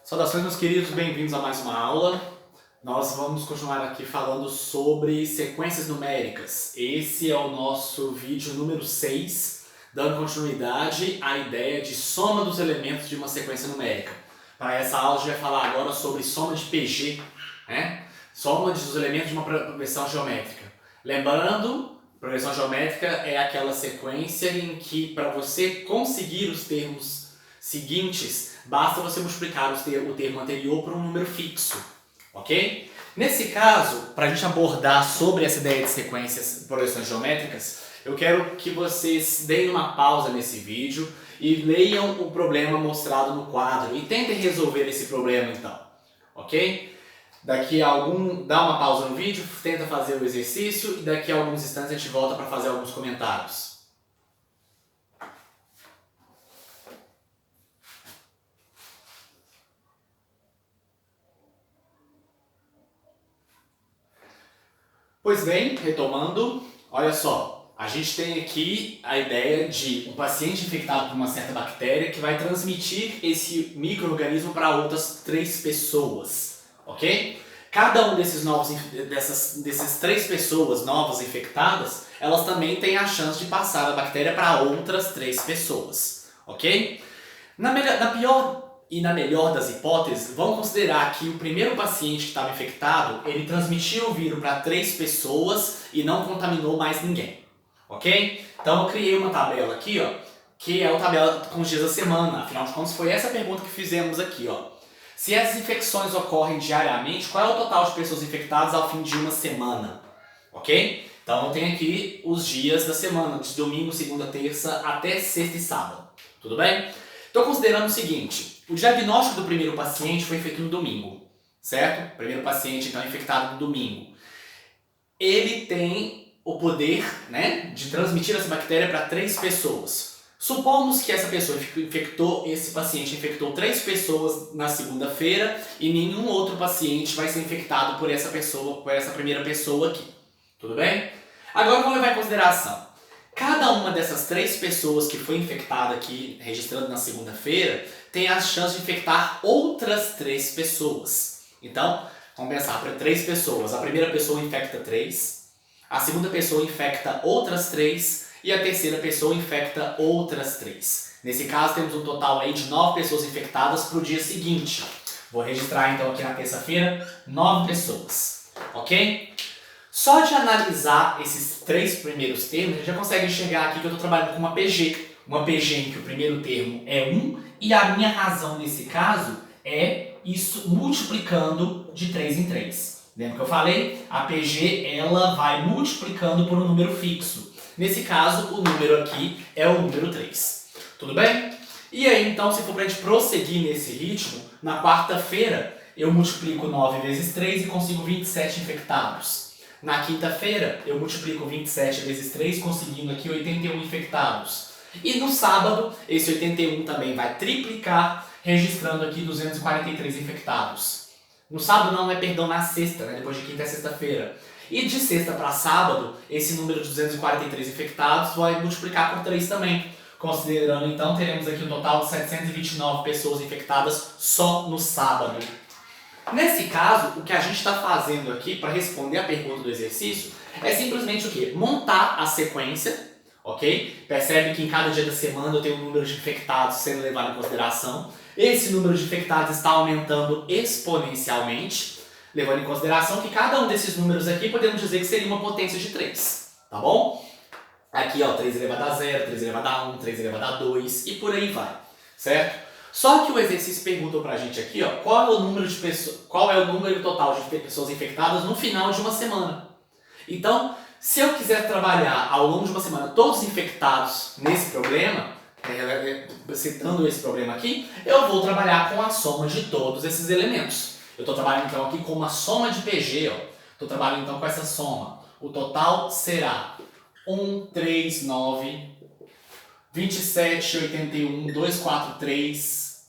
Saudações, meus queridos, bem-vindos a mais uma aula. Nós vamos continuar aqui falando sobre sequências numéricas. Esse é o nosso vídeo número 6, dando continuidade à ideia de soma dos elementos de uma sequência numérica. Para essa aula, a gente vai falar agora sobre soma de PG, né? Soma dos elementos de uma progressão geométrica. Lembrando, progressão geométrica é aquela sequência em que, para você conseguir os termos seguintes, basta você multiplicar o termo anterior por um número fixo, ok? Nesse caso, para a gente abordar sobre essa ideia de sequências, progressões geométricas, eu quero que vocês deem uma pausa nesse vídeo e leiam o problema mostrado no quadro e tentem resolver esse problema então, ok? Dá uma pausa no vídeo, tenta fazer o exercício e daqui a alguns instantes a gente volta para fazer alguns comentários. Pois bem, retomando, olha só, a gente tem aqui a ideia de um paciente infectado por uma certa bactéria que vai transmitir esse micro-organismo para outras 3 pessoas, ok? Cada um dessas 3 pessoas novas infectadas, elas também têm a chance de passar a bactéria para outras 3 pessoas, ok? Na pior e na melhor das hipóteses, vamos considerar que o primeiro paciente que estava infectado, ele transmitiu o vírus para 3 pessoas e não contaminou mais ninguém, ok? Então eu criei uma tabela aqui, ó, que é a tabela com os dias da semana. Afinal de contas, foi essa pergunta que fizemos aqui, ó. Se essas infecções ocorrem diariamente, qual é o total de pessoas infectadas ao fim de uma semana, ok? Então eu tenho aqui os dias da semana, de domingo, segunda, terça, até sexta e sábado, tudo bem? Estou considerando o seguinte, o diagnóstico do primeiro paciente foi feito no domingo, certo? O primeiro paciente, então, infectado no domingo. Ele tem o poder, né, de transmitir essa bactéria para 3 pessoas. Supomos que essa pessoa esse paciente infectou 3 pessoas na segunda-feira e nenhum outro paciente vai ser infectado por essa primeira pessoa aqui, tudo bem? Agora vamos levar em consideração. Cada uma dessas 3 pessoas que foi infectada aqui, registrando na segunda-feira, tem a chance de infectar outras 3 pessoas. Então, vamos pensar, para 3 pessoas, a primeira pessoa infecta 3, a segunda pessoa infecta outras 3 e a terceira pessoa infecta outras 3. Nesse caso, temos um total aí de 9 pessoas infectadas para o dia seguinte. Vou registrar então aqui na terça-feira 9 pessoas, ok? Só de analisar esses 3 primeiros termos, a gente já consegue enxergar aqui que eu estou trabalhando com uma PG. Uma PG em que o primeiro termo é 1 e a minha razão nesse caso é isso multiplicando de 3 em 3. Lembra que eu falei? A PG ela vai multiplicando por um número fixo. Nesse caso, o número aqui é o número 3. Tudo bem? E aí, então, se for para a gente prosseguir nesse ritmo, na quarta-feira eu multiplico 9 vezes 3 e consigo 27 infectados. Na quinta-feira, eu multiplico 27 vezes 3, conseguindo aqui 81 infectados. E no sábado, esse 81 também vai triplicar, registrando aqui 243 infectados. No sábado não, perdão, na sexta, né? Depois de quinta é sexta-feira. E de sexta para sábado, esse número de 243 infectados vai multiplicar por 3 também. Considerando, então, teremos aqui um total de 729 pessoas infectadas só no sábado. Nesse caso, o que a gente está fazendo aqui para responder a pergunta do exercício é simplesmente o quê? Montar a sequência, ok? Percebe que em cada dia da semana eu tenho um número de infectados sendo levado em consideração. Esse número de infectados está aumentando exponencialmente, levando em consideração que cada um desses números aqui podemos dizer que seria uma potência de 3, tá bom? Aqui, ó, 3 elevado a 0, 3 elevado a 1, 3 elevado a 2 e por aí vai, certo? Só que o exercício perguntou pra gente aqui, ó, qual é o número total de pessoas infectadas no final de uma semana. Então, se eu quiser trabalhar ao longo de uma semana todos infectados nesse problema, citando esse problema aqui, eu vou trabalhar com a soma de todos esses elementos. Eu estou trabalhando então aqui com uma soma de PG, ó. Estou trabalhando então com essa soma. O total será 1, 3, 9... 27, 81, 243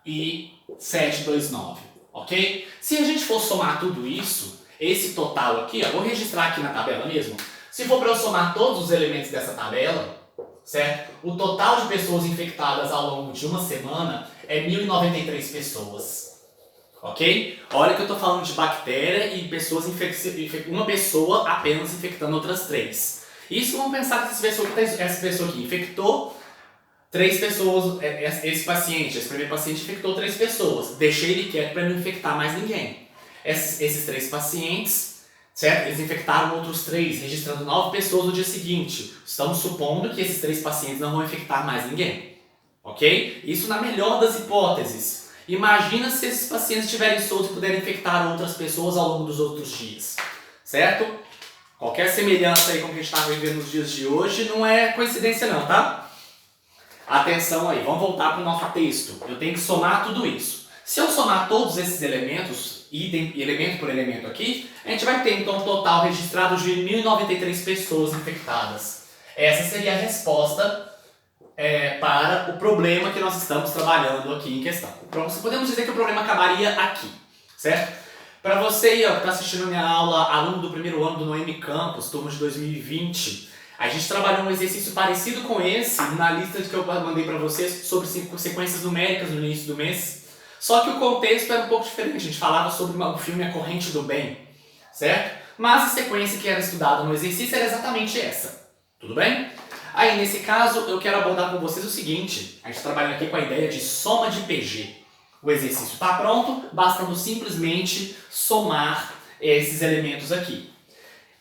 e 729, ok? Se a gente for somar tudo isso, esse total aqui, ó, vou registrar aqui na tabela mesmo. Se for para eu somar todos os elementos dessa tabela, certo? O total de pessoas infectadas ao longo de uma semana é 1.093 pessoas. Ok? Olha que eu estou falando de bactéria e pessoas uma pessoa apenas infectando outras 3. Isso, vamos pensar que essa pessoa aqui infectou 3 pessoas, esse paciente, esse primeiro paciente infectou 3 pessoas. Deixei ele quieto para não infectar mais ninguém. Esses 3 pacientes, certo? Eles infectaram outros 3, registrando 9 pessoas no dia seguinte. Estamos supondo que esses 3 pacientes não vão infectar mais ninguém. Ok? Isso na melhor das hipóteses. Imagina se esses pacientes estiverem soltos e puderem infectar outras pessoas ao longo dos outros dias. Certo? Qualquer semelhança aí com o que a gente está vivendo nos dias de hoje não é coincidência não, tá? Atenção aí, vamos voltar para o nosso texto. Eu tenho que somar tudo isso. Se eu somar todos esses elementos, elemento por elemento aqui, a gente vai ter então um total registrado de 1.093 pessoas infectadas. Essa seria a resposta para o problema que nós estamos trabalhando aqui em questão. Podemos dizer que o problema acabaria aqui, certo? Para você aí, que está assistindo a minha aula, aluno do primeiro ano do Noemi Campus, turma de 2020, a gente trabalhou um exercício parecido com esse na lista que eu mandei para vocês sobre sequências numéricas no início do mês. Só que o contexto era um pouco diferente. A gente falava sobre o filme A Corrente do Bem, certo? Mas a sequência que era estudada no exercício era exatamente essa. Tudo bem? Aí, nesse caso, eu quero abordar com vocês o seguinte. A gente trabalha aqui com a ideia de soma de PG. O exercício está pronto, bastando simplesmente somar esses elementos aqui.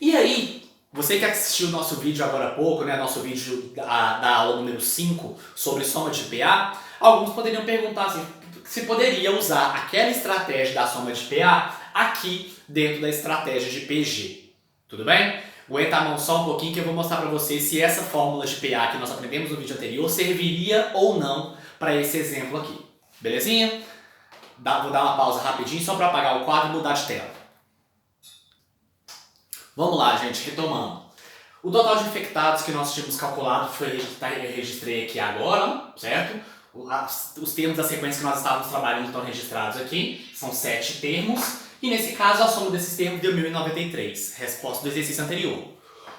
E aí, você que assistiu o nosso vídeo agora há pouco, né, nosso vídeo da aula número 5 sobre soma de PA, alguns poderiam perguntar assim, se poderia usar aquela estratégia da soma de PA aqui dentro da estratégia de PG. Tudo bem? Aguenta a mão só um pouquinho que eu vou mostrar para vocês se essa fórmula de PA que nós aprendemos no vídeo anterior serviria ou não para esse exemplo aqui. Belezinha? Vou dar uma pausa rapidinho só para apagar o quadro e mudar de tela. Vamos lá, gente, retomando. O total de infectados que nós tínhamos calculado eu registrei aqui agora, certo? Os termos da sequência que nós estávamos trabalhando estão registrados aqui, são 7 termos, e nesse caso a soma desses termos deu 1.093, resposta do exercício anterior.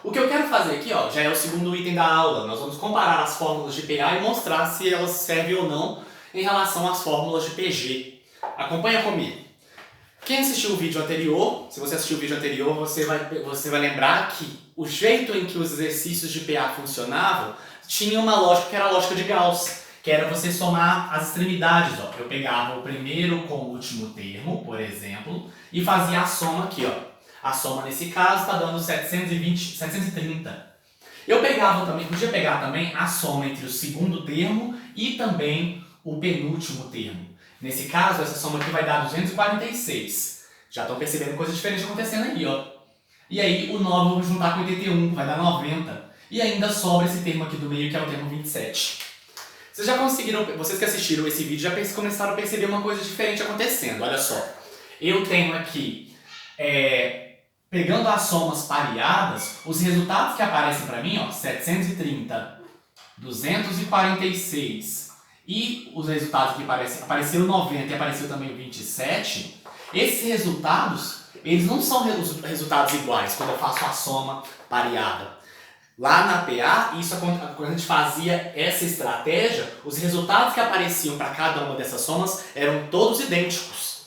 O que eu quero fazer aqui, ó, já é o segundo item da aula. Nós vamos comparar as fórmulas de PA e mostrar se elas servem ou não em relação às fórmulas de PG. Acompanha comigo. Quem assistiu o vídeo anterior, se você assistiu o vídeo anterior, você vai lembrar que o jeito em que os exercícios de PA funcionavam tinha uma lógica que era a lógica de Gauss, que era você somar as extremidades. Ó. Eu pegava o primeiro com o último termo, por exemplo, e fazia a soma aqui. Ó. A soma nesse caso está dando 730. Eu podia pegar também a soma entre o segundo termo e também o penúltimo termo. Nesse caso, essa soma aqui vai dar 246. Já estão percebendo coisa diferente acontecendo aí, ó. E aí, o 9 eu vou juntar com 81, vai dar 90. E ainda sobra esse termo aqui do meio, que é o termo 27. Vocês que assistiram esse vídeo, já começaram a perceber uma coisa diferente acontecendo. Olha só. Eu tenho aqui, pegando as somas pareadas, os resultados que aparecem para mim, ó, 730, 246... E os resultados que apareceram 90 e apareceu também 27, esses resultados, eles não são resultados iguais quando eu faço a soma pareada. Lá na PA, quando a gente fazia essa estratégia, os resultados que apareciam para cada uma dessas somas eram todos idênticos,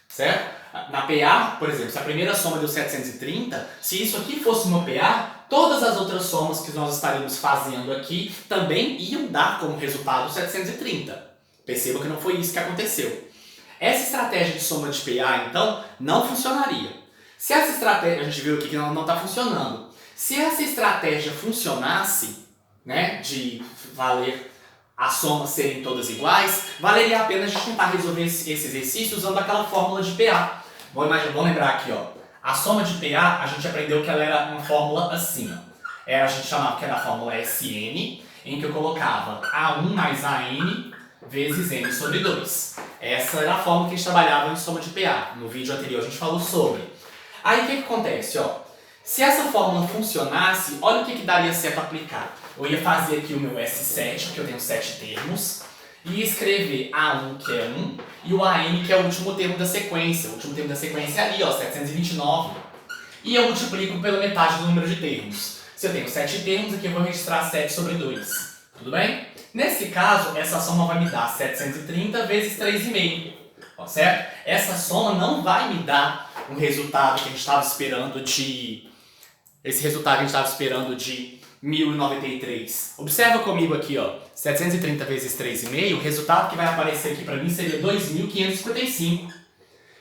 certo? Na PA, por exemplo, se a primeira soma deu 730, se isso aqui fosse uma PA, todas as outras somas que nós estaríamos fazendo aqui também iam dar como resultado 730. Perceba que não foi isso que aconteceu. Essa estratégia de soma de PA, então, não funcionaria. Se essa estratégia, a gente viu aqui que não está funcionando. Se essa estratégia funcionasse, né, de valer as somas serem todas iguais, valeria a pena a gente tentar resolver esse exercício usando aquela fórmula de PA. Vamos lembrar aqui, ó. A soma de PA, a gente aprendeu que ela era uma fórmula assim, ó. A gente chamava que era a fórmula SN, em que eu colocava A1 mais AN vezes N sobre 2. Essa era a fórmula que a gente trabalhava em soma de PA. No vídeo anterior a gente falou sobre. Aí o que acontece, ó? Se essa fórmula funcionasse, olha o que daria certo aplicar. Eu ia fazer aqui o meu S7, porque eu tenho 7 termos, e escrever A1, que é 1, e o AN, que é o último termo da sequência. O último termo da sequência é ali, ó, 729. E eu multiplico pela metade do número de termos. Se eu tenho 7 termos, aqui eu vou registrar 7 sobre 2. Tudo bem? Nesse caso, essa soma vai me dar 730 vezes 3,5. certo? Essa soma não vai me dar um resultado que a gente estava esperando de... Esse resultado que a gente estava esperando de 1093. Observa comigo aqui, ó, 730 vezes 3,5, o resultado que vai aparecer aqui para mim seria 2.555,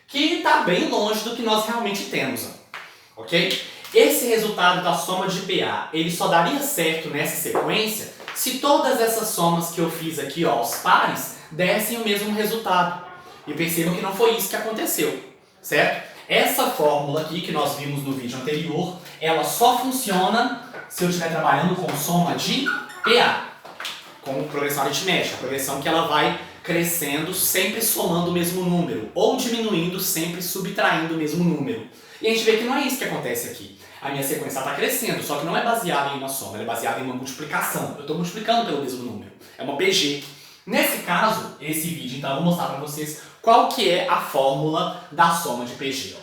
que está bem longe do que nós realmente temos, ó, ok? Esse resultado da soma de PA, ele só daria certo nessa sequência se todas essas somas que eu fiz aqui, ó, aos pares, dessem o mesmo resultado. E percebam que não foi isso que aconteceu, certo? Essa fórmula aqui que nós vimos no vídeo anterior, ela só funciona se eu estiver trabalhando com soma de PA, com progressão aritmética, a progressão que ela vai crescendo sempre somando o mesmo número, ou diminuindo sempre subtraindo o mesmo número. E a gente vê que não é isso que acontece aqui. A minha sequência está crescendo, só que não é baseada em uma soma, ela é baseada em uma multiplicação. Eu estou multiplicando pelo mesmo número. É uma PG. Nesse caso, esse vídeo, então, eu vou mostrar para vocês qual que é a fórmula da soma de PG.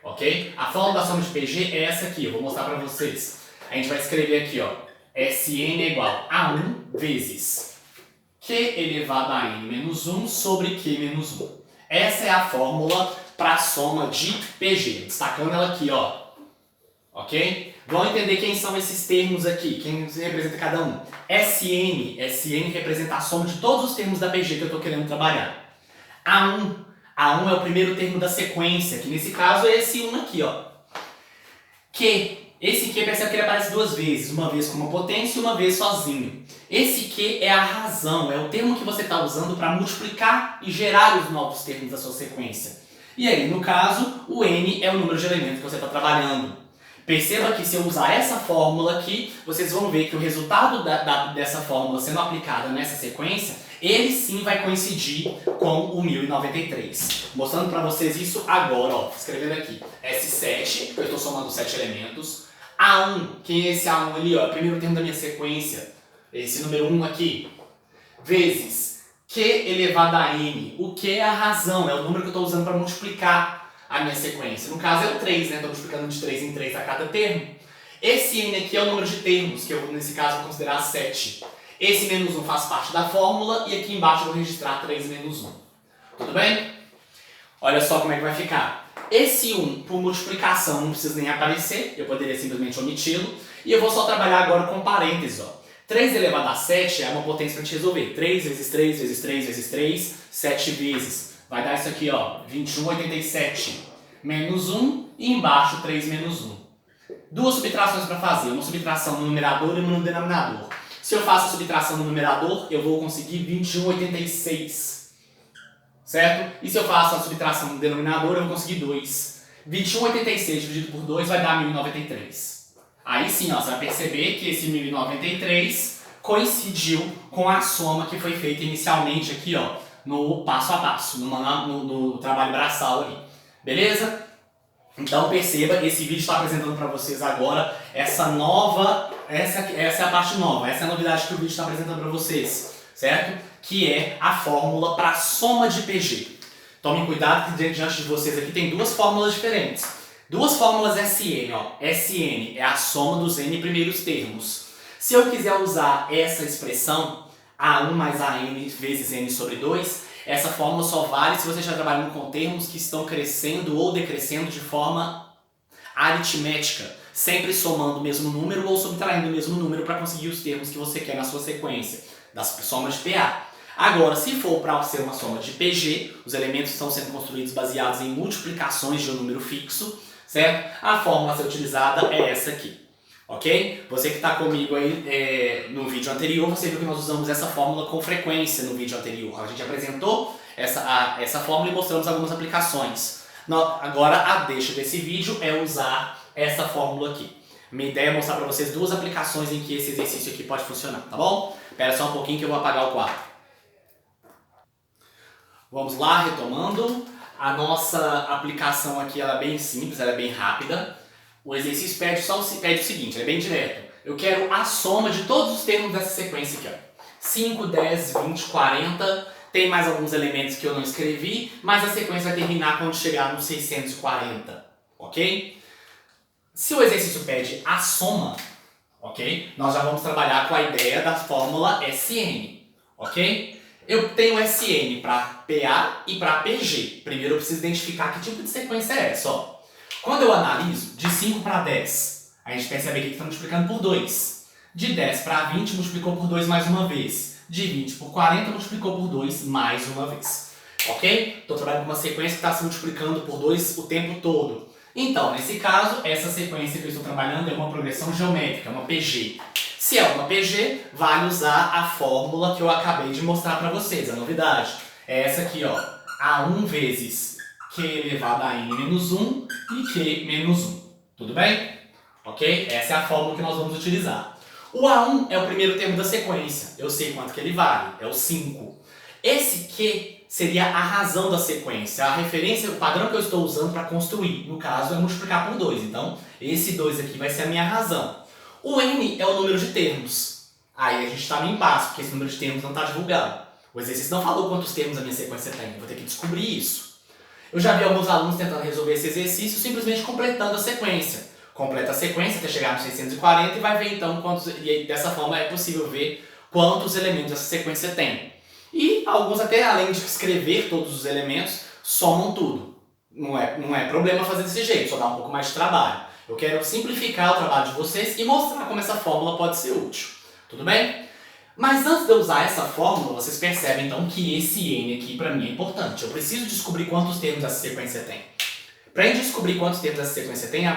Ó. Ok? A fórmula da soma de PG é essa aqui, eu vou mostrar para vocês. A gente vai escrever aqui, ó, Sn é igual a 1 vezes Q elevado a n menos 1 sobre Q menos 1. Essa é a fórmula para a soma de PG, destacando ela aqui, ó. Ok? Vamos entender quem são esses termos aqui, quem representa cada um. Sn representa a soma de todos os termos da PG que eu estou querendo trabalhar. A1 é o primeiro termo da sequência, que nesse caso é esse 1 aqui, ó. Esse Q percebe que ele aparece duas vezes, uma vez com uma potência e uma vez sozinho. Esse Q é a razão, é o termo que você está usando para multiplicar e gerar os novos termos da sua sequência. E aí, no caso, o N é o número de elementos que você está trabalhando. Perceba que se eu usar essa fórmula aqui, vocês vão ver que o resultado dessa fórmula sendo aplicada nessa sequência, ele sim vai coincidir com o 1093. Mostrando para vocês isso agora, ó, escrevendo aqui. S7, eu estou somando 7 elementos. A1, que é esse A1 ali, ó, é o primeiro termo da minha sequência, esse número 1 aqui, vezes Q elevado a N. O Q é a razão, é o número que eu estou usando para multiplicar a minha sequência. No caso é o 3, né? Estou multiplicando de 3 em 3 a cada termo. Esse N aqui é o número de termos, que eu nesse caso vou considerar 7. Esse menos 1 faz parte da fórmula e aqui embaixo eu vou registrar 3 menos 1. Tudo bem? Olha só como é que vai ficar. Esse 1 por multiplicação não precisa nem aparecer, eu poderia simplesmente omiti-lo. E eu vou só trabalhar agora com parênteses, ó. 3 elevado a 7 é uma potência para a gente resolver. 3 vezes 3 vezes 3 vezes 3, 7 vezes. Vai dar isso aqui, ó, 21,87 menos 1 e embaixo 3 menos 1. Duas subtrações para fazer, uma subtração no numerador e uma no denominador. Se eu faço a subtração no numerador, eu vou conseguir 21,86, certo? E se eu faço a subtração no denominador, eu vou conseguir 2. 21,86 dividido por 2 vai dar 1093. Aí sim, ó, você vai perceber que esse 1093 coincidiu com a soma que foi feita inicialmente aqui, ó, no passo a passo, no trabalho braçal ali. Beleza? Então perceba, esse vídeo está apresentando para vocês agora essa é a parte nova, essa é a novidade que o vídeo está apresentando para vocês, certo? Que é a fórmula para soma de PG. Tomem cuidado que diante de vocês aqui tem duas fórmulas diferentes. Duas fórmulas SN, ó. SN é a soma dos N primeiros termos. Se eu quiser usar essa expressão, A1 mais AN vezes N sobre 2, essa fórmula só vale se você está trabalhando com termos que estão crescendo ou decrescendo de forma aritmética, sempre somando o mesmo número ou subtraindo o mesmo número para conseguir os termos que você quer na sua sequência, das somas de PA. Agora, se for para ser uma soma de PG, os elementos estão sendo construídos baseados em multiplicações de um número fixo, certo? A fórmula a ser utilizada é essa aqui. Ok? Você que está comigo aí no vídeo anterior, você viu que nós usamos essa fórmula com frequência no vídeo anterior. A gente apresentou essa fórmula e mostramos algumas aplicações. Agora a deixa desse vídeo é usar essa fórmula aqui. Minha ideia é mostrar para vocês duas aplicações em que esse exercício aqui pode funcionar, tá bom? Espera só um pouquinho que eu vou apagar o quadro. Vamos lá, retomando. A nossa aplicação aqui ela é bem simples, ela é bem rápida. O exercício pede o seguinte, ele é bem direto. Eu quero a soma de todos os termos dessa sequência aqui, ó. 5, 10, 20, 40. Tem mais alguns elementos que eu não escrevi, mas a sequência vai terminar quando chegar no 640, ok? Se o exercício pede a soma, ok? Nós já vamos trabalhar com a ideia da fórmula SN, ok? Eu tenho SN para PA e para PG. Primeiro eu preciso identificar que tipo de sequência é essa. Ó. Quando eu analiso de 5 para 10, a gente percebe aqui que está multiplicando por 2. De 10 para 20 multiplicou por 2 mais uma vez. De 20 por 40 multiplicou por 2 mais uma vez. Ok? Estou trabalhando com uma sequência que está se multiplicando por 2 o tempo todo. Então, nesse caso, essa sequência que eu estou trabalhando é uma progressão geométrica, uma PG. Se é uma PG, vale usar a fórmula que eu acabei de mostrar para vocês, a novidade. É essa aqui, ó. A1 vezes Q elevado a N menos 1 e Q menos 1. Tudo bem? Ok? Essa é a fórmula que nós vamos utilizar. O A1 é o primeiro termo da sequência. Eu sei quanto que ele vale. É o 5. Esse Q seria a razão da sequência, a referência, o padrão que eu estou usando para construir. No caso, é multiplicar por 2. Então, esse 2 aqui vai ser a minha razão. O N é o número de termos. Aí a gente está no impasse, porque esse número de termos não está divulgado. O exercício não falou quantos termos a minha sequência tem. Eu vou ter que descobrir isso. Eu já vi alguns alunos tentando resolver esse exercício simplesmente completando a sequência. Completa a sequência até chegar no 640 e vai ver então quantos... E dessa forma é possível ver quantos elementos essa sequência tem. E alguns até, além de escrever todos os elementos, somam tudo. Não é problema fazer desse jeito, só dá um pouco mais de trabalho. Eu quero simplificar o trabalho de vocês e mostrar como essa fórmula pode ser útil. Tudo bem? Mas antes de eu usar essa fórmula, vocês percebem então que esse N aqui para mim é importante. Eu preciso descobrir quantos termos essa sequência tem. Para eu descobrir quantos termos essa sequência tem, eu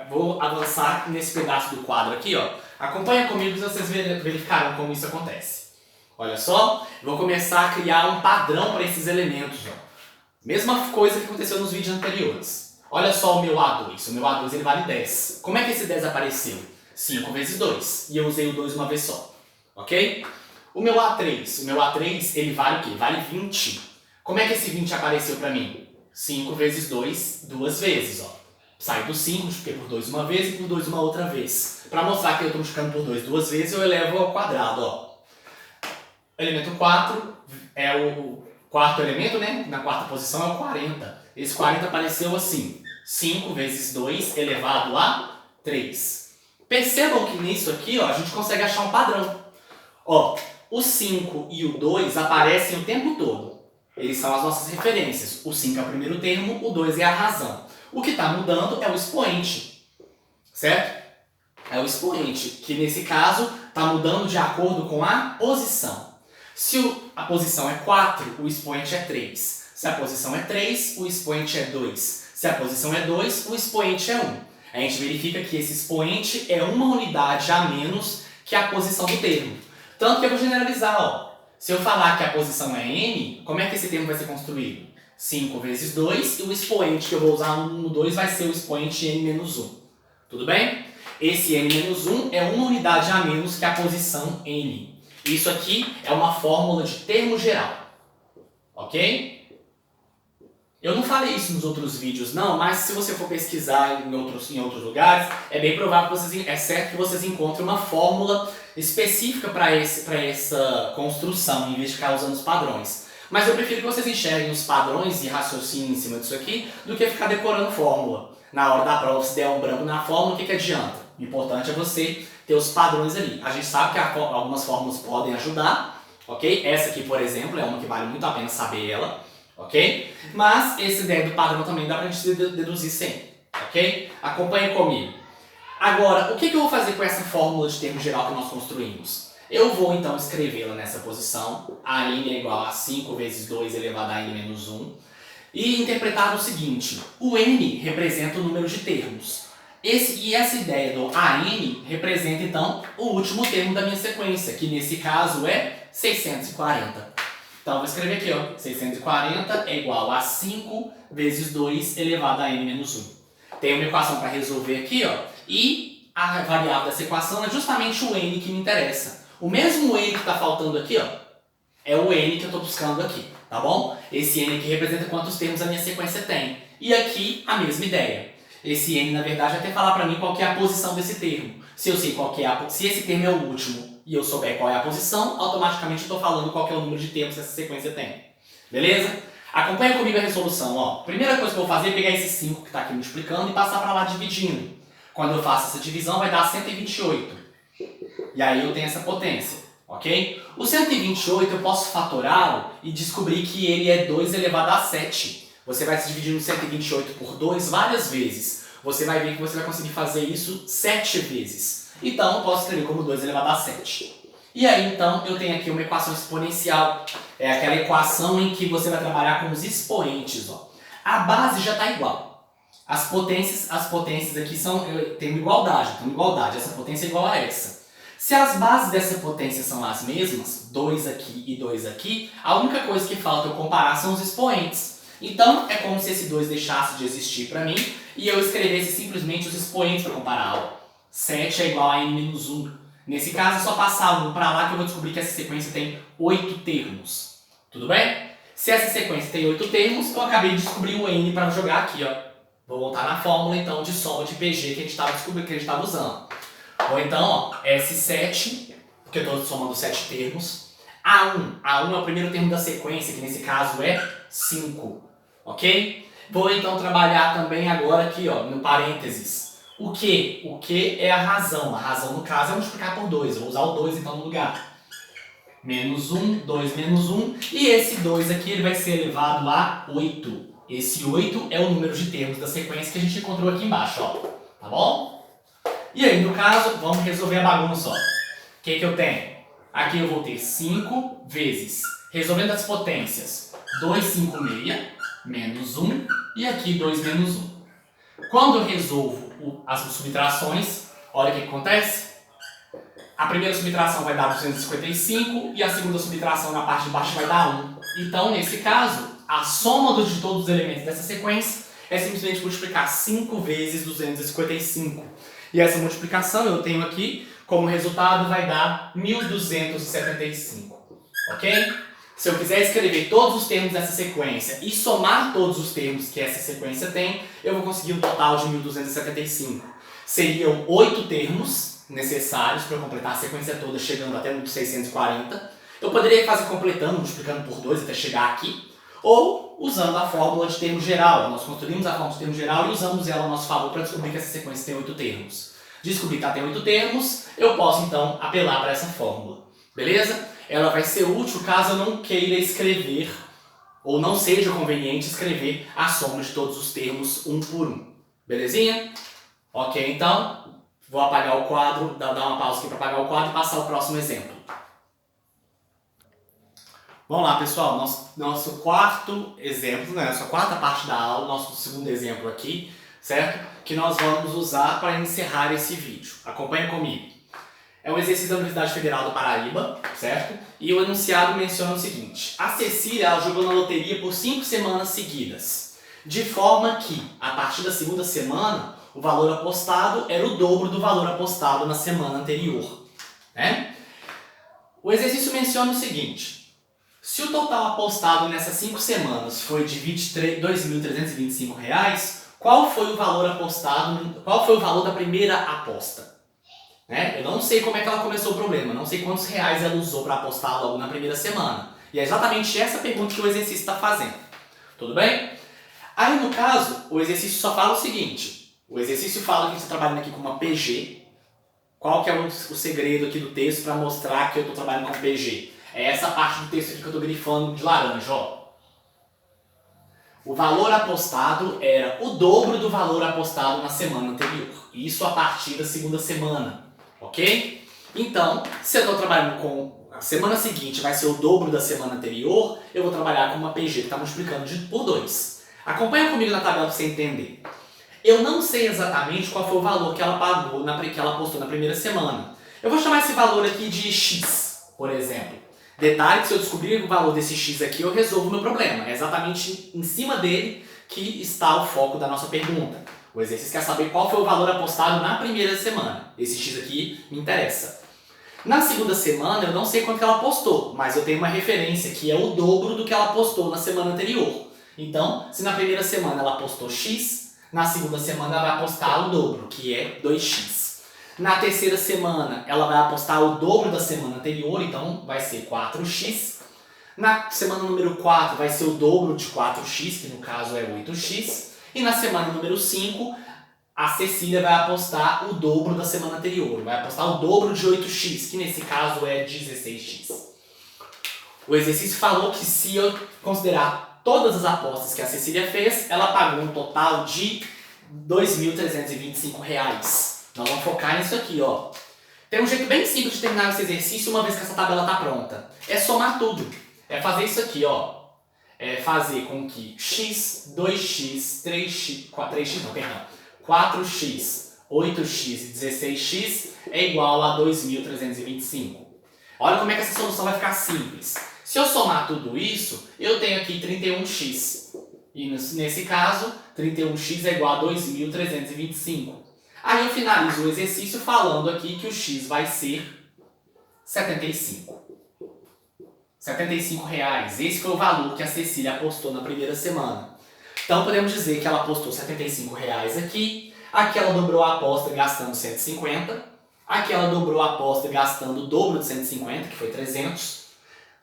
vou avançar nesse pedaço do quadro aqui. Ó. Acompanha comigo para vocês verificarem como isso acontece. Olha só, eu vou começar a criar um padrão para esses elementos. Ó. Mesma coisa que aconteceu nos vídeos anteriores. Olha só o meu A2. O meu A2 ele vale 10. Como é que esse 10 apareceu? 5 vezes 2. E eu usei o 2 uma vez só. Ok? O meu A3 ele vale o quê? Vale 20. Como é que esse 20 apareceu para mim? 5 vezes 2, duas vezes. Ó. Sai do 5, multipliquei por 2 uma vez e por 2 uma outra vez. Para mostrar que eu estou multiplicando por 2 duas vezes, eu elevo ao quadrado. Ó. Elemento 4 é o quarto elemento, né? Na quarta posição é o 40. Esse 40 apareceu assim. 5 vezes 2 elevado a 3. Percebam que nisso aqui ó, a gente consegue achar um padrão. Ó, o 5 e o 2 aparecem o tempo todo. Eles são as nossas referências. O 5 é o primeiro termo, o 2 é a razão. O que está mudando é o expoente. Certo? É o expoente, que nesse caso está mudando de acordo com a posição. Se a posição é 4, o expoente é 3. Se a posição é 3, o expoente é 2. Se a posição é 2, o expoente é 1. A gente verifica que esse expoente é uma unidade a menos que a posição do termo. Tanto que eu vou generalizar. Ó. Se eu falar que a posição é n, como é que esse termo vai ser construído? 5 vezes 2 e o expoente que eu vou usar no 2 vai ser o expoente n menos 1. Tudo bem? Esse n menos 1 é uma unidade a menos que a posição n. Isso aqui é uma fórmula de termo geral. Ok? Eu não falei isso nos outros vídeos não, mas se você for pesquisar em outros lugares, é bem provável que é certo que vocês encontrem uma fórmula específica para essa construção, em vez de ficar usando os padrões. Mas eu prefiro que vocês enxerguem os padrões e raciocinem em cima disso aqui, do que ficar decorando fórmula. Na hora da prova, se der um branco na fórmula, o que adianta? O importante é você ter os padrões ali. A gente sabe que algumas fórmulas podem ajudar, ok? Essa aqui, por exemplo, é uma que vale muito a pena saber ela, ok? Mas essa ideia do padrão também dá pra gente deduzir sempre, ok? Acompanhe comigo. Agora, o que eu vou fazer com essa fórmula de termo geral que nós construímos? Eu vou então escrevê-la nessa posição, a n é igual a 5 vezes 2 elevado a n menos 1, e interpretar o seguinte, o n representa o número de termos. Essa ideia do AN representa, então, o último termo da minha sequência, que nesse caso é 640. Então, vou escrever aqui, ó, 640 é igual a 5 vezes 2 elevado a n menos 1. Tem uma equação para resolver aqui, ó, e a variável dessa equação é justamente o n que me interessa. O mesmo n que está faltando aqui, ó, é o n que eu estou buscando aqui, tá bom? Esse n aqui representa quantos termos a minha sequência tem. E aqui, a mesma ideia. Esse n, na verdade, vai até falar para mim qual que é a posição desse termo. Se eu sei qual que é se esse termo é o último e eu souber qual é a posição, automaticamente eu estou falando qual que é o número de termos que essa sequência tem. Beleza? Acompanha comigo a resolução. Ó. Primeira coisa que eu vou fazer é pegar esse 5 que está aqui multiplicando e passar para lá dividindo. Quando eu faço essa divisão vai dar 128. E aí eu tenho essa potência. ok? O 128 eu posso fatorá-lo e descobrir que ele é 2 elevado a 7. Você vai se dividir no 128 por 2 várias vezes. Você vai ver que você vai conseguir fazer isso 7 vezes. Então, eu posso escrever como 2 elevado a 7. E aí, então, eu tenho aqui uma equação exponencial. É aquela equação em que você vai trabalhar com os expoentes. Ó. A base já está igual. As potências aqui tem uma igualdade. Essa potência é igual a essa. Se as bases dessa potência são as mesmas, 2 aqui e 2 aqui, a única coisa que falta eu comparar são os expoentes. Então, é como se esse 2 deixasse de existir para mim e eu escrevesse simplesmente os expoentes para comparar. Ó. 7 é igual a n-1. Nesse caso, é só passar 1 para lá que eu vou descobrir que essa sequência tem 8 termos. Tudo bem? Se essa sequência tem 8 termos, eu acabei de descobrir o n para jogar aqui. Ó. Vou voltar na fórmula então de soma de PG que a gente estava usando. Ou então, ó, S7, porque eu estou somando 7 termos. A1 é o primeiro termo da sequência, que nesse caso é 5. Ok? Vou então trabalhar também agora aqui, ó, no parênteses. O que? O que é a razão? A razão, no caso, é multiplicar por 2. Eu vou usar o 2 então no lugar. Menos 1, 2 menos 1. E esse 2 aqui ele vai ser elevado a 8. Esse 8 é o número de termos da sequência que a gente encontrou aqui embaixo. Ó. Tá bom? E aí, no caso, vamos resolver a bagunça. O que eu tenho? Aqui eu vou ter 5 vezes, resolvendo as potências, 256 menos 1 e aqui 2 menos 1. Quando eu resolvo as subtrações, olha o que acontece. A primeira subtração vai dar 255 e a segunda subtração na parte de baixo vai dar 1. Então, nesse caso, a soma de todos os elementos dessa sequência é simplesmente multiplicar 5 vezes 255. E essa multiplicação eu tenho aqui, como resultado, vai dar 1275. Ok? Se eu quiser escrever todos os termos dessa sequência e somar todos os termos que essa sequência tem, eu vou conseguir um total de 1275. Seriam 8 termos necessários para eu completar a sequência toda, chegando até 1640. Eu poderia fazer completando, multiplicando por 2 até chegar aqui, ou usando a fórmula de termo geral. Nós construímos a fórmula de termo geral e usamos ela a nosso favor para descobrir que essa sequência tem 8 termos. Descobrir que ela tem 8 termos, eu posso então apelar para essa fórmula. Beleza? Ela vai ser útil caso eu não queira escrever, ou não seja conveniente escrever a soma de todos os termos um por um. Belezinha? Ok, então, vou apagar o quadro, dar uma pausa aqui para apagar o quadro e passar o próximo exemplo. Vamos lá, pessoal, nosso quarto exemplo, né, nossa quarta parte da aula, nosso segundo exemplo aqui, certo? Que nós vamos usar para encerrar esse vídeo. Acompanha comigo. É um exercício da Universidade Federal do Paraíba, certo? E o enunciado menciona o seguinte: a Cecília ela jogou na loteria por 5 semanas seguidas, de forma que, a partir da segunda semana, o valor apostado era o dobro do valor apostado na semana anterior, né? O exercício menciona o seguinte: se o total apostado nessas 5 semanas foi de R$ 22.325, qual foi o valor apostado? Qual foi o valor da primeira aposta? Né? Eu não sei como é que ela começou o problema, não sei quantos reais ela usou para apostar logo na primeira semana. E é exatamente essa pergunta que o exercício está fazendo. Tudo bem? Aí, no caso, o exercício só fala o seguinte: o exercício fala que a gente está trabalhando aqui com uma PG. Qual que é o segredo aqui do texto para mostrar que eu estou trabalhando com PG? É essa parte do texto aqui que eu estou grifando de laranja, ó. O valor apostado era o dobro do valor apostado na semana anterior. Isso a partir da segunda semana, ok? Então, se eu estou trabalhando com a semana seguinte vai ser o dobro da semana anterior, eu vou trabalhar com uma PG que está multiplicando por 2. Acompanha comigo na tabela para você entender. Eu não sei exatamente qual foi o valor que ela pagou, que ela apostou na primeira semana. Eu vou chamar esse valor aqui de X, por exemplo. Detalhe que se eu descobrir o valor desse X aqui, eu resolvo o meu problema. É exatamente em cima dele que está o foco da nossa pergunta. O exercício quer saber qual foi o valor apostado na primeira semana. Esse X aqui me interessa. Na segunda semana, eu não sei quanto que ela apostou, mas eu tenho uma referência que é o dobro do que ela apostou na semana anterior. Então, se na primeira semana ela apostou X, na segunda semana ela vai apostar o dobro, que é 2X. Na terceira semana, ela vai apostar o dobro da semana anterior, então vai ser 4x. Na semana número 4 vai ser o dobro de 4x, que no caso é 8x. E na semana número 5, a Cecília vai apostar o dobro da semana anterior. Vai apostar o dobro de 8x, que nesse caso é 16x. O exercício falou que se eu considerar todas as apostas que a Cecília fez, ela pagou um total de R$ 2.325. Nós vamos focar nisso aqui, ó. Tem um jeito bem simples de terminar esse exercício uma vez que essa tabela está pronta. É somar tudo. É fazer isso aqui, ó. É fazer com que x, 2x, 3x, 4x, 8x e 16x é igual a 2.325. Olha como é que essa solução vai ficar simples. Se eu somar tudo isso, eu tenho aqui 31x. E nesse caso, 31x é igual a 2.325. Aí eu finalizo o exercício falando aqui que o x vai ser 75. R$ 75. Esse foi o valor que a Cecília apostou na primeira semana. Então podemos dizer que ela apostou R$ 75 aqui. Aqui ela dobrou a aposta gastando 150. Aqui ela dobrou a aposta gastando o dobro de 150, que foi 300.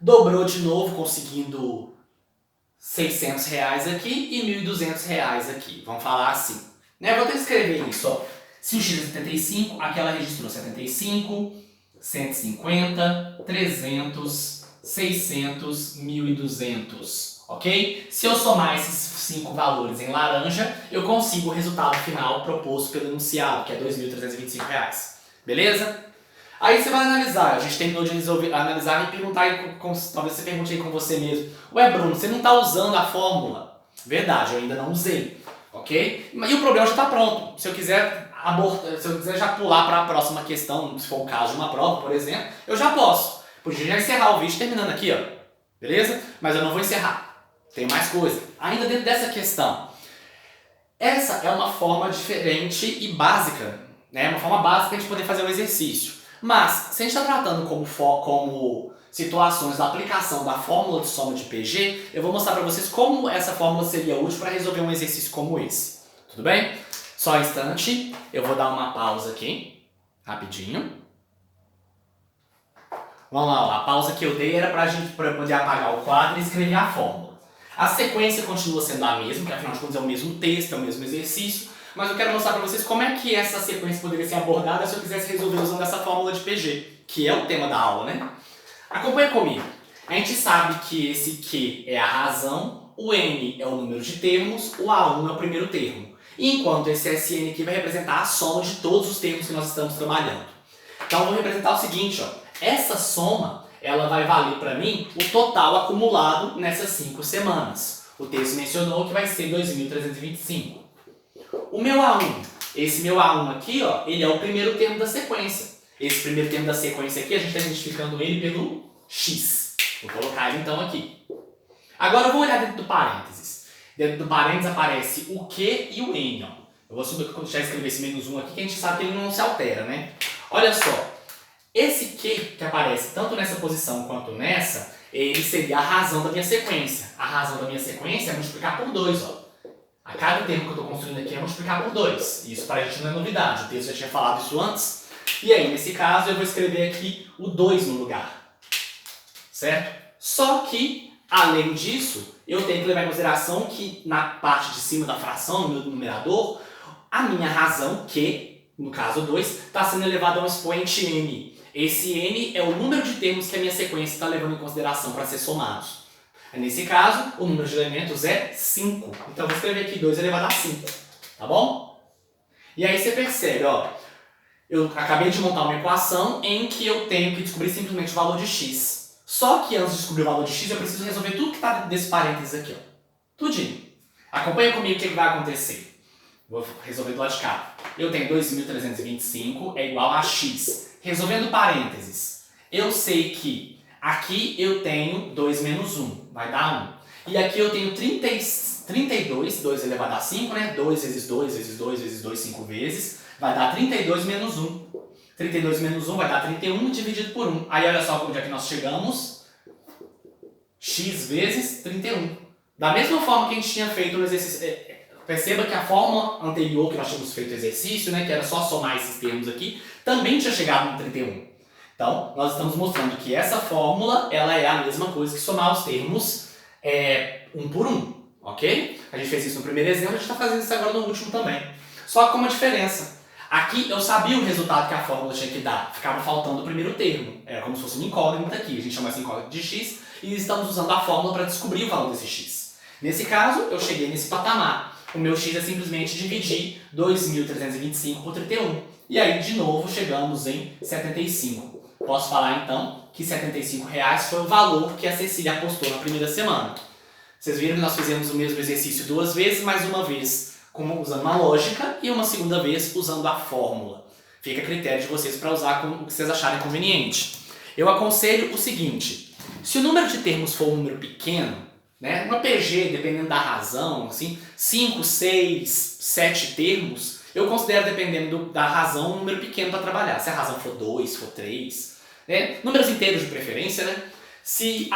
Dobrou de novo, conseguindo R$ 600 aqui e R$ 1.200 aqui. Vamos falar assim. Né? Vou até escrever isso, ó. Se o x é 75, aqui ela registrou 75, 150, 300, 600, 1.200, ok? Se eu somar esses 5 valores em laranja, eu consigo o resultado final proposto pelo enunciado, que é R$ 2.325, beleza? Aí você vai analisar, a gente terminou de analisar e perguntar, talvez você pergunte aí com você mesmo, ué Bruno, você não está usando a fórmula? Verdade, eu ainda não usei, ok? E o problema já está pronto, se eu quiser já pular para a próxima questão, se for o caso de uma prova, por exemplo, eu já posso. Podia já encerrar o vídeo terminando aqui, ó. Beleza? Mas eu não vou encerrar. Tem mais coisa. Ainda dentro dessa questão. Essa é uma forma diferente e básica, né? Uma forma básica de poder fazer o exercício. Mas, se a gente está tratando como situações da aplicação da fórmula de soma de PG, eu vou mostrar para vocês como essa fórmula seria útil para resolver um exercício como esse. Tudo bem? Só um instante, eu vou dar uma pausa aqui, rapidinho. Vamos lá, ó. A pausa que eu dei era para eu poder apagar o quadro e escrever a fórmula. A sequência continua sendo a mesma, que afinal de contas é o mesmo texto, é o mesmo exercício, mas eu quero mostrar para vocês como é que essa sequência poderia ser abordada se eu quisesse resolver usando essa fórmula de PG, que é o tema da aula, né? Acompanha comigo. A gente sabe que esse Q é a razão, o N é o número de termos, o A1 é o primeiro termo. Enquanto esse SN aqui vai representar a soma de todos os termos que nós estamos trabalhando. Então eu vou representar o seguinte, ó. Essa soma, ela vai valer para mim o total acumulado nessas 5 semanas. O texto mencionou que vai ser 2.325. O meu A1, esse meu A1 aqui, ó, ele é o primeiro termo da sequência. Esse primeiro termo da sequência aqui, a gente está identificando ele pelo X. Vou colocar ele então aqui. Agora eu vou olhar dentro do parênteses. Dentro do parênteses aparece o Q e o N. Ó. Eu vou deixar escrever esse -1 aqui, que a gente sabe que ele não se altera, né? Olha só. Esse Q que aparece tanto nessa posição quanto nessa, ele seria a razão da minha sequência. A razão da minha sequência é multiplicar por 2. Ó. A cada termo que eu estou construindo aqui é multiplicar por 2. Isso para a gente não é novidade. O texto já tinha falado isso antes. E aí, nesse caso, eu vou escrever aqui o 2 no lugar. Certo? Só que, além disso, eu tenho que levar em consideração que na parte de cima da fração, no meu numerador, a minha razão, Q, no caso 2, está sendo elevada a um expoente n. Esse n é o número de termos que a minha sequência está levando em consideração para ser somados. Nesse caso, o número de elementos é 5. Então eu vou escrever aqui 2 elevado a 5. Tá bom? E aí você percebe, ó. Eu acabei de montar uma equação em que eu tenho que descobrir simplesmente o valor de x. Só que antes de descobrir o valor de x, eu preciso resolver tudo que está desse parênteses aqui, ó. Tudinho. Acompanha comigo o que vai acontecer. Vou resolver do lado de cá. Eu tenho 2.325 é igual a x. Resolvendo parênteses, eu sei que aqui eu tenho 2 menos 1, vai dar 1. E aqui eu tenho 32, 2 elevado a 5, né? 2 vezes 2 vezes 2 vezes 2, 5 vezes, vai dar 32 menos 1. 32 menos 1 vai dar 31 dividido por 1. Aí olha só onde é que nós chegamos. X vezes 31. Da mesma forma que a gente tinha feito no exercício... Perceba que a forma anterior que nós tínhamos feito o exercício, né, que era só somar esses termos aqui, também tinha chegado no 31. Então, nós estamos mostrando que essa fórmula ela é a mesma coisa que somar os termos um por um, ok? A gente fez isso no primeiro exemplo, a gente está fazendo isso agora no último também. Só que com uma diferença. Aqui eu sabia o resultado que a fórmula tinha que dar, ficava faltando o primeiro termo. Era como se fosse uma incógnita aqui, a gente chama essa incógnita de x e estamos usando a fórmula para descobrir o valor desse x. Nesse caso, eu cheguei nesse patamar. O meu x é simplesmente dividir 2.325 por 31. E aí, de novo, chegamos em 75. Posso falar, então, que R$75 foi o valor que a Cecília apostou na primeira semana. Vocês viram que nós fizemos o mesmo exercício 2 vezes, mais uma vez usando uma lógica e uma segunda vez usando a fórmula. Fica a critério de vocês para usar o que vocês acharem conveniente. Eu aconselho o seguinte, se o número de termos for um número pequeno, né, uma PG, dependendo da razão, assim, 5, 6, 7 termos, eu considero, dependendo da razão, um número pequeno para trabalhar. Se a razão for 2, for 3, né, números inteiros de preferência, né? Se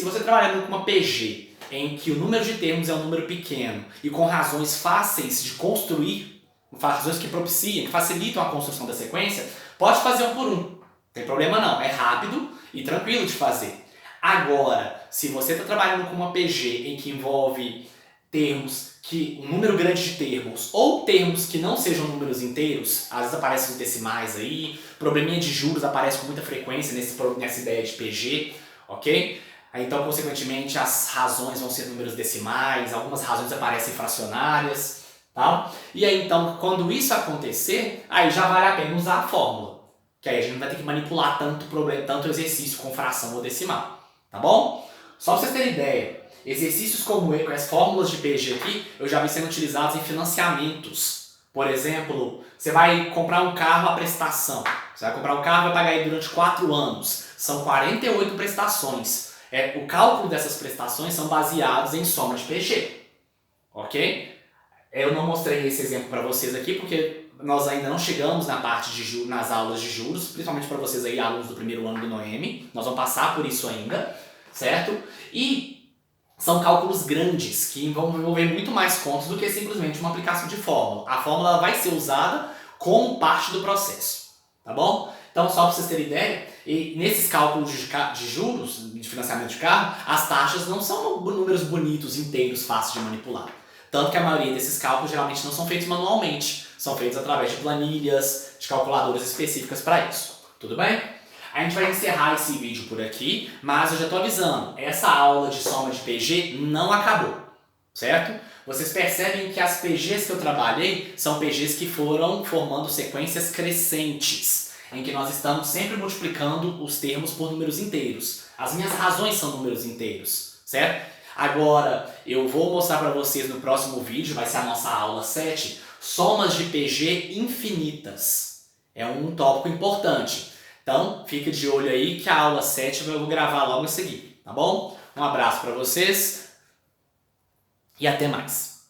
você trabalhando com uma PG em que o número de termos é um número pequeno e com razões fáceis de construir, razões que propiciam, que facilitam a construção da sequência, pode fazer um por um. Não tem problema não, é rápido e tranquilo de fazer. Agora, se você está trabalhando com uma PG em que envolve termos, um número grande de termos, ou termos que não sejam números inteiros, às vezes aparecem os decimais aí, probleminha de juros aparece com muita frequência nessa ideia de PG, ok? Então, consequentemente, as razões vão ser números decimais, algumas razões aparecem fracionárias, tá? E aí, então, quando isso acontecer, aí já vale a pena usar a fórmula, que aí a gente não vai ter que manipular tanto exercício com fração ou decimal, tá bom? Só para vocês terem ideia, exercícios como as fórmulas de PG aqui, eu já vi sendo utilizados em financiamentos. Por exemplo, você vai comprar um carro à prestação. Você vai comprar um carro e vai pagar ele durante 4 anos. São 48 prestações. O cálculo dessas prestações são baseados em soma de PG. Ok? Eu não mostrei esse exemplo para vocês aqui porque nós ainda não chegamos na parte de nas aulas de juros, principalmente para vocês aí, alunos do primeiro ano do Noemi. Nós vamos passar por isso ainda, certo? E são cálculos grandes que vão envolver muito mais contas do que simplesmente uma aplicação de fórmula. A fórmula vai ser usada como parte do processo, tá bom? Então, só para vocês terem ideia, e nesses cálculos de juros, de financiamento de carro, as taxas não são números bonitos, inteiros, fáceis de manipular. Tanto que a maioria desses cálculos geralmente não são feitos manualmente, são feitos através de planilhas, de calculadoras específicas para isso. Tudo bem? A gente vai encerrar esse vídeo por aqui, mas eu já estou avisando, essa aula de soma de PG não acabou, certo? Vocês percebem que as PGs que eu trabalhei são PGs que foram formando sequências crescentes, em que nós estamos sempre multiplicando os termos por números inteiros. As minhas razões são números inteiros, certo? Agora, eu vou mostrar para vocês no próximo vídeo, vai ser a nossa aula 7, somas de PG infinitas. É um tópico importante. Então, fica de olho aí que a aula 7 eu vou gravar logo a seguir, tá bom? Um abraço para vocês e até mais.